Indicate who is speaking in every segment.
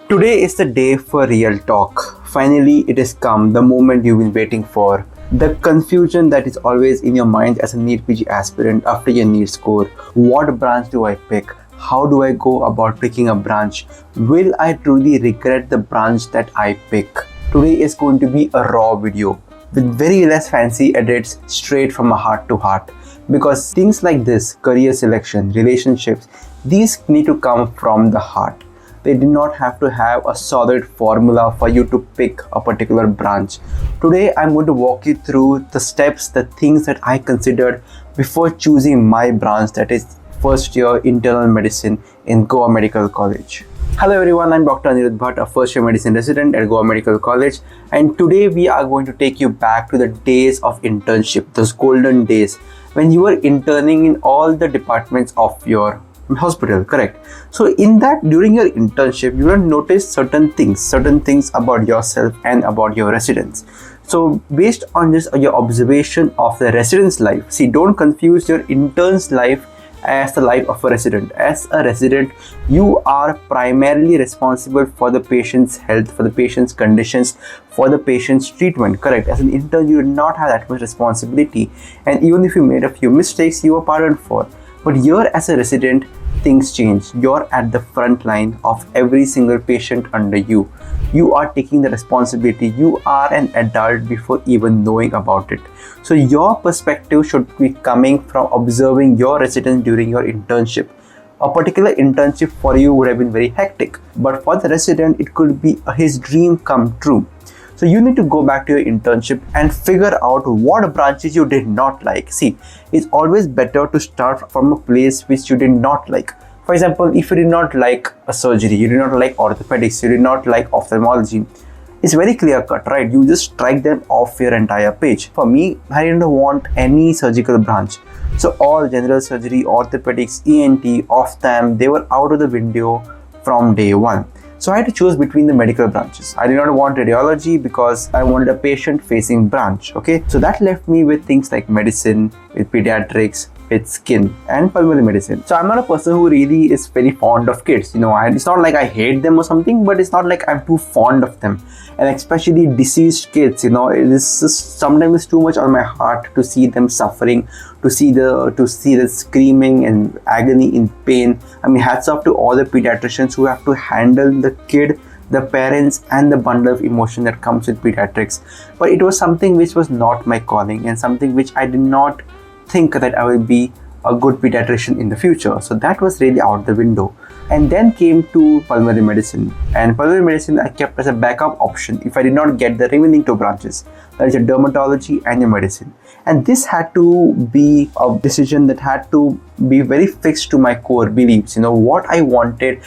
Speaker 1: Today is the day for real talk. Finally, it has come, the moment you've been waiting for. The confusion that is always in your mind as a NEET PG aspirant after your NEET score. What branch do I pick? How do I go about picking a branch? Will I truly regret the branch that I pick? Today is going to be a raw video with very less fancy edits, straight from a heart to heart. Because things like this, career selection, relationships, these need to come from the heart. They do not have to have a solid formula for you to pick a particular branch. Today I'm going to walk you through the steps, the things that I considered before choosing my branch, that is first year internal medicine in Goa Medical College. Hello everyone, I'm Dr. Anirudh Bhat, a first year medicine resident at Goa Medical College, and today we are going to take you back to the days of internship, those golden days when you were interning in all the departments of your hospital, correct? So in that, during your internship, you will notice certain things about yourself and about your residents. So based on this, your observation of the resident's life, see, don't confuse your intern's life as the life of a resident. As a resident, you are primarily responsible for the patient's health, for the patient's conditions, for the patient's treatment, correct? As an intern, you do not have that much responsibility, and even if you made a few mistakes, you were pardoned for. But here as a resident, things change. You're at the front line of every single patient under you. You are taking the responsibility. You are an adult before even knowing about it. So your perspective should be coming from observing your residents during your internship. A particular internship for you would have been very hectic, but for the resident, it could be his dream come true. So you need to go back to your internship and figure out what branches you did not like. See, it's always better to start from a place which you did not like. For example, if you did not like a surgery, you did not like orthopedics, you did not like ophthalmology, it's very clear cut, right? You just strike them off your entire page. For me, I didn't want any surgical branch. So all general surgery, orthopedics, ENT, ophthalm, they were out of the window from day one. So I had to choose between the medical branches. I did not want radiology because I wanted a patient-facing branch, okay? So that left me with things like medicine, with pediatrics, with skin and pulmonary medicine. So I'm not a person who really is very fond of kids, it's not like I hate them or something, but it's not like I'm too fond of them. And especially deceased kids, it is just sometimes too much on my heart to see them suffering, to see the screaming and agony in pain. I mean, hats off to all the pediatricians who have to handle the kid, the parents, and the bundle of emotion that comes with pediatrics. But it was something which was not my calling and something which I did not think that I will be a good pediatrician in the future. So that was really out the window. And then came to pulmonary medicine. And pulmonary medicine I kept as a backup option if I did not get the remaining two branches. That is a dermatology and a medicine. And this had to be a decision that had to be very fixed to my core beliefs. What I wanted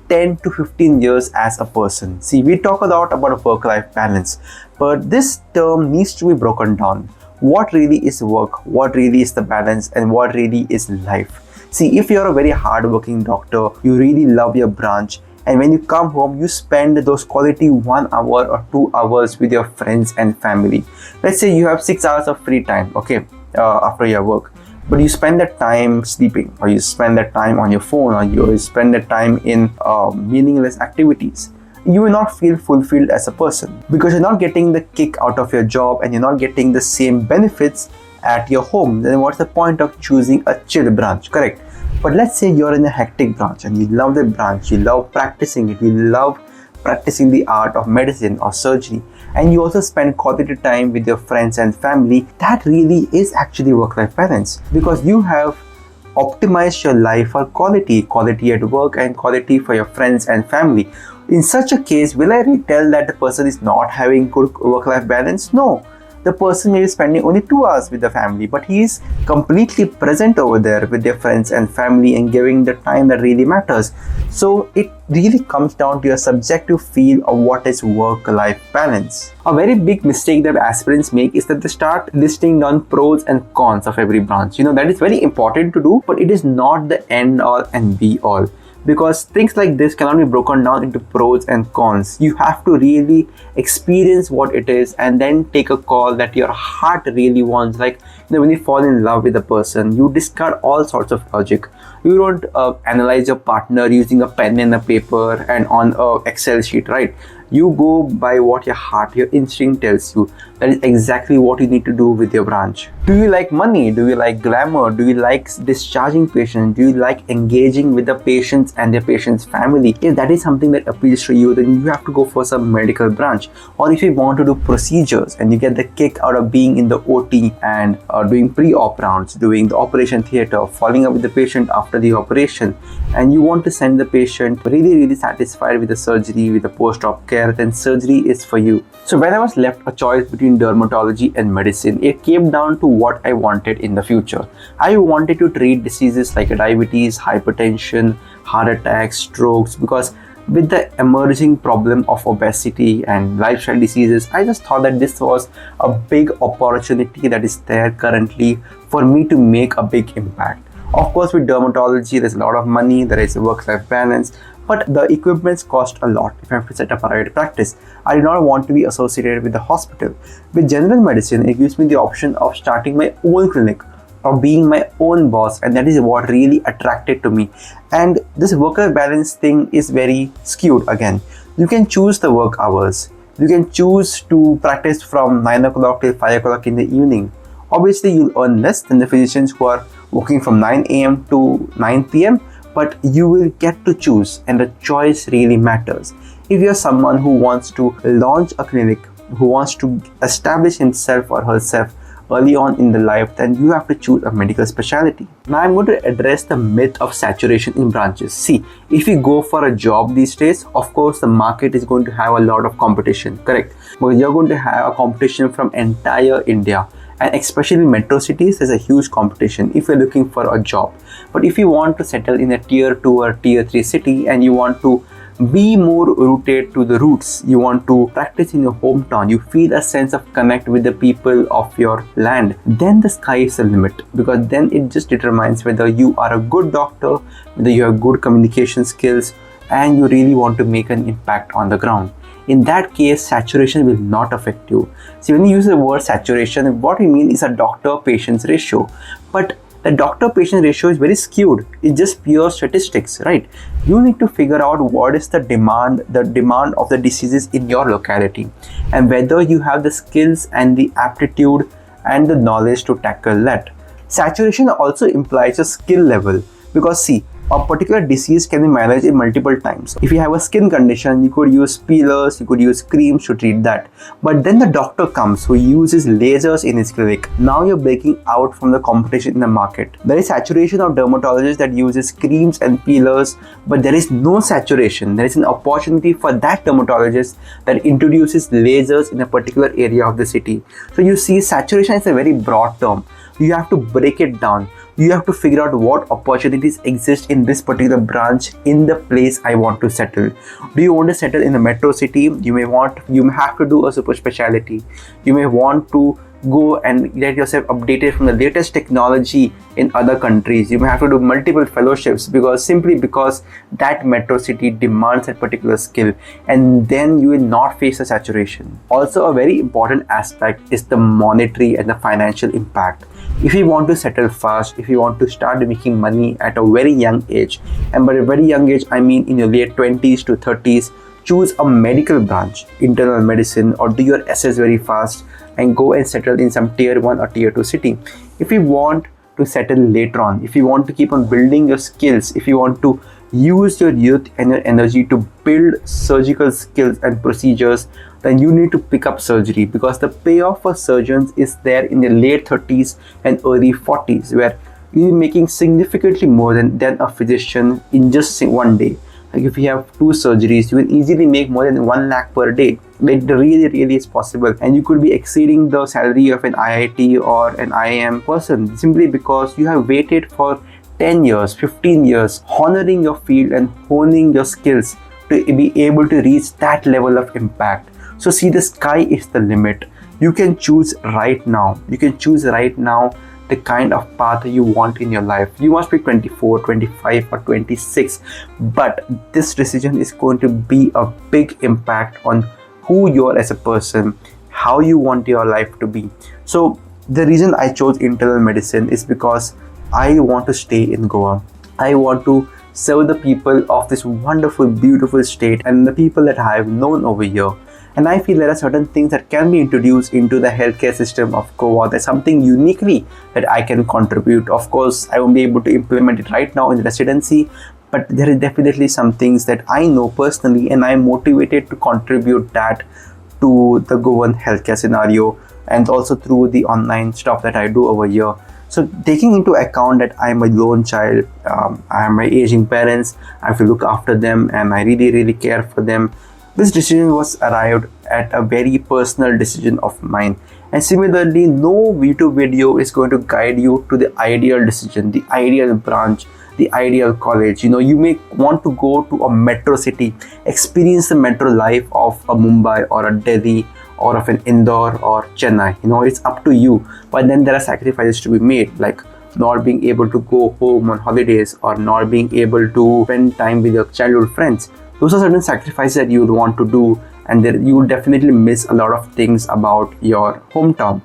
Speaker 1: 10 to 15 years as a person. See, we talk a lot about work-life balance, but this term needs to be broken down. What really is work, what really is the balance, and what really is life. See, if you're a very hardworking doctor, you really love your branch, and when you come home, you spend those quality 1 hour or 2 hours with your friends and family. Let's say you have 6 hours of free time, okay, after your work, but you spend that time sleeping, or you spend that time on your phone, or you spend that time in meaningless activities. You will not feel fulfilled as a person because you're not getting the kick out of your job and you're not getting the same benefits at your home. Then what's the point of choosing a chill branch, correct? But let's say you're in a hectic branch and you love the branch, you love practicing it, you love practicing the art of medicine or surgery, and you also spend quality time with your friends and family. That really is actually work-life balance because you have optimized your life for quality at work and quality for your friends and family. In such a case, will I really tell that the person is not having good work-life balance? No. The person may be spending only 2 hours with the family, but he is completely present over there with their friends and family and giving the time that really matters. So it really comes down to your subjective feel of what is work-life balance. A very big mistake that aspirants make is that they start listing down pros and cons of every branch. That is very important to do, but it is not the end all and be all. because things like this cannot be broken down into pros and cons. You have to really experience what it is and then take a call that your heart really wants. Like, when you fall in love with a person, you discard all sorts of logic. You don't analyze your partner using a pen and a paper and on a Excel sheet, right? You go by what your heart, your instinct tells you. That is exactly what you need to do with your branch. Do you like money? Do you like glamour? Do you like discharging patients? Do you like engaging with the patients and their patients' family? If that is something that appeals to you, then you have to go for some medical branch. Or if you want to do procedures and you get the kick out of being in the OT and doing pre-op rounds, doing the operation theater, following up with the patient after the operation, and you want to send the patient really satisfied with the surgery, with the post-op care, then surgery is for you. So when I was left a choice between dermatology and medicine, it came down to what I wanted in the future. I wanted to treat diseases like diabetes, hypertension, heart attacks, strokes, because with the emerging problem of obesity and lifestyle diseases, I just thought that this was a big opportunity that is there currently for me to make a big impact. Of course, with dermatology, there's a lot of money, there is a work-life balance, but the equipments cost a lot if I have to set up a private practice. I do not want to be associated with the hospital. With general medicine, it gives me the option of starting my own clinic or being my own boss, and that is what really attracted to me. And this work-life balance thing is very skewed again. You can choose the work hours. You can choose to practice from 9 o'clock till 5 o'clock in the evening. Obviously, you'll earn less than the physicians who are working from 9 a.m. to 9 p.m. but you will get to choose, and the choice really matters. If you're someone who wants to launch a clinic, who wants to establish himself or herself early on in the life, then you have to choose a medical specialty. Now I'm going to address the myth of saturation in branches. See, if you go for a job these days, of course the market is going to have a lot of competition, correct? But you're going to have a competition from entire India. And especially in metro cities, there's a huge competition if you're looking for a job. But if you want to settle in a tier 2 or tier 3 city and you want to be more rooted to the roots, you want to practice in your hometown, you feel a sense of connect with the people of your land, then the sky is the limit, because then it just determines whether you are a good doctor, whether you have good communication skills, and you really want to make an impact on the ground. In that case, saturation will not affect you. See, when you use the word saturation, what we mean is a doctor-patient ratio. But the doctor-patient ratio is very skewed. It's just pure statistics, right? You need to figure out what is the demand of the diseases in your locality, and whether you have the skills and the aptitude and the knowledge to tackle that. Saturation also implies a skill level, because see, a particular disease can be managed in multiple times. If you have a skin condition, you could use peelers, you could use creams to treat that. But then the doctor comes who uses lasers in his clinic. Now you're breaking out from the competition in the market. There is saturation of dermatologists that uses creams and peelers, but there is no saturation. There is an opportunity for that dermatologist that introduces lasers in a particular area of the city. So you see, saturation is a very broad term. You have to break it down. You have to figure out what opportunities exist in this particular branch in the place I want to settle. Do you want to settle in a metro city? You may have to do a super specialty. You may want to go and get yourself updated from the latest technology in other countries. You may have to do multiple fellowships simply because that metro city demands that particular skill, and then you will not face a saturation. Also, a very important aspect is the monetary and the financial impact. If you want to settle fast, if you want to start making money at a very young age, and by a very young age I mean in your late 20s to 30s, choose a medical branch, internal medicine, or do your SS very fast and go and settle in some tier 1 or tier 2 city. If you want to settle later on, if you want to keep on building your skills, if you want to use your youth and your energy to build surgical skills and procedures, then you need to pick up surgery, because the payoff for surgeons is there in the late 30s and early 40s, where you're making significantly more than a physician in just one day. Like if you have 2 surgeries, you will easily make more than 1 lakh per day. It really is possible, and you could be exceeding the salary of an IIT or an IIM person simply because you have waited for 10 years, 15 years, honoring your field and honing your skills to be able to reach that level of impact. So see, the sky is the limit. You can choose right now. You can choose right now the kind of path you want in your life. You must be 24, 25 or 26, but this decision is going to be a big impact on who you are as a person, how you want your life to be. So the reason I chose internal medicine is because I want to stay in Goa. I want to serve the people of this wonderful, beautiful state and the people that I have known over here. And I feel there are certain things that can be introduced into the healthcare system of Goa. There's something uniquely that I can contribute. Of course, I won't be able to implement it right now in residency, but there is definitely some things that I know personally and I'm motivated to contribute that to the Goan healthcare scenario and also through the online stuff that I do over here. So taking into account that I'm a lone child, I have my aging parents, I have to look after them and I really care for them. This decision was arrived at a very personal decision of mine. And similarly, no YouTube video is going to guide you to the ideal decision, the ideal branch, the ideal college. You know, you may want to go to a metro city, experience the metro life of a Mumbai or a Delhi or of an Indore or Chennai. You know, it's up to you. But then there are sacrifices to be made, like not being able to go home on holidays or not being able to spend time with your childhood friends. Those are certain sacrifices that you would want to do, and you will definitely miss a lot of things about your hometown.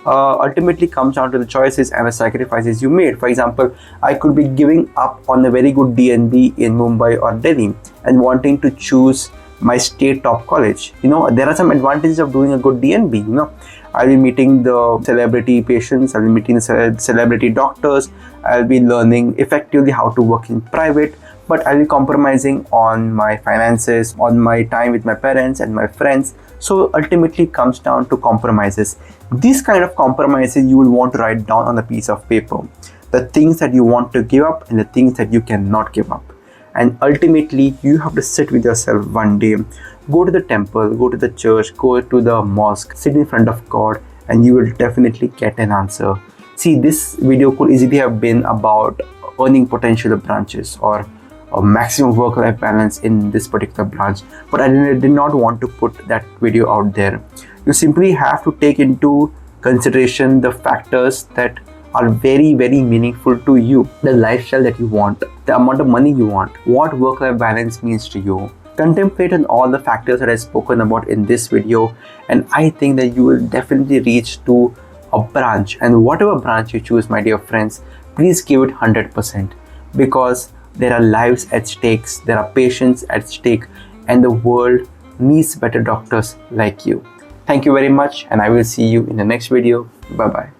Speaker 1: Ultimately comes down to the choices and the sacrifices you made. For example, I could be giving up on a very good DNB in Mumbai or Delhi and wanting to choose my state top college. You know, there are some advantages of doing a good DNB. You know, I'll be meeting the celebrity patients, I'll be meeting the celebrity doctors, I'll be learning effectively how to work in private, but I'll be compromising on my finances, on my time with my parents and my friends. So ultimately it comes down to compromises. These kind of compromises you will want to write down on a piece of paper. The things that you want to give up and the things that you cannot give up. And ultimately you have to sit with yourself one day, go to the temple, go to the church, go to the mosque, sit in front of God, and you will definitely get an answer. See, this video could easily have been about earning potential branches or a maximum work-life balance in this particular branch, but I did not want to put that video out there. You simply have to take into consideration the factors that are very meaningful to you, the lifestyle that you want, the amount of money you want, what work-life balance means to you. Contemplate on all the factors that I've spoken about in this video, and I think that you will definitely reach to a branch. And whatever branch you choose, my dear friends, please give it 100%, because there are lives at stakes, there are patients at stake, and the world needs better doctors like you. Thank you very much, and I will see you in the next video. Bye bye.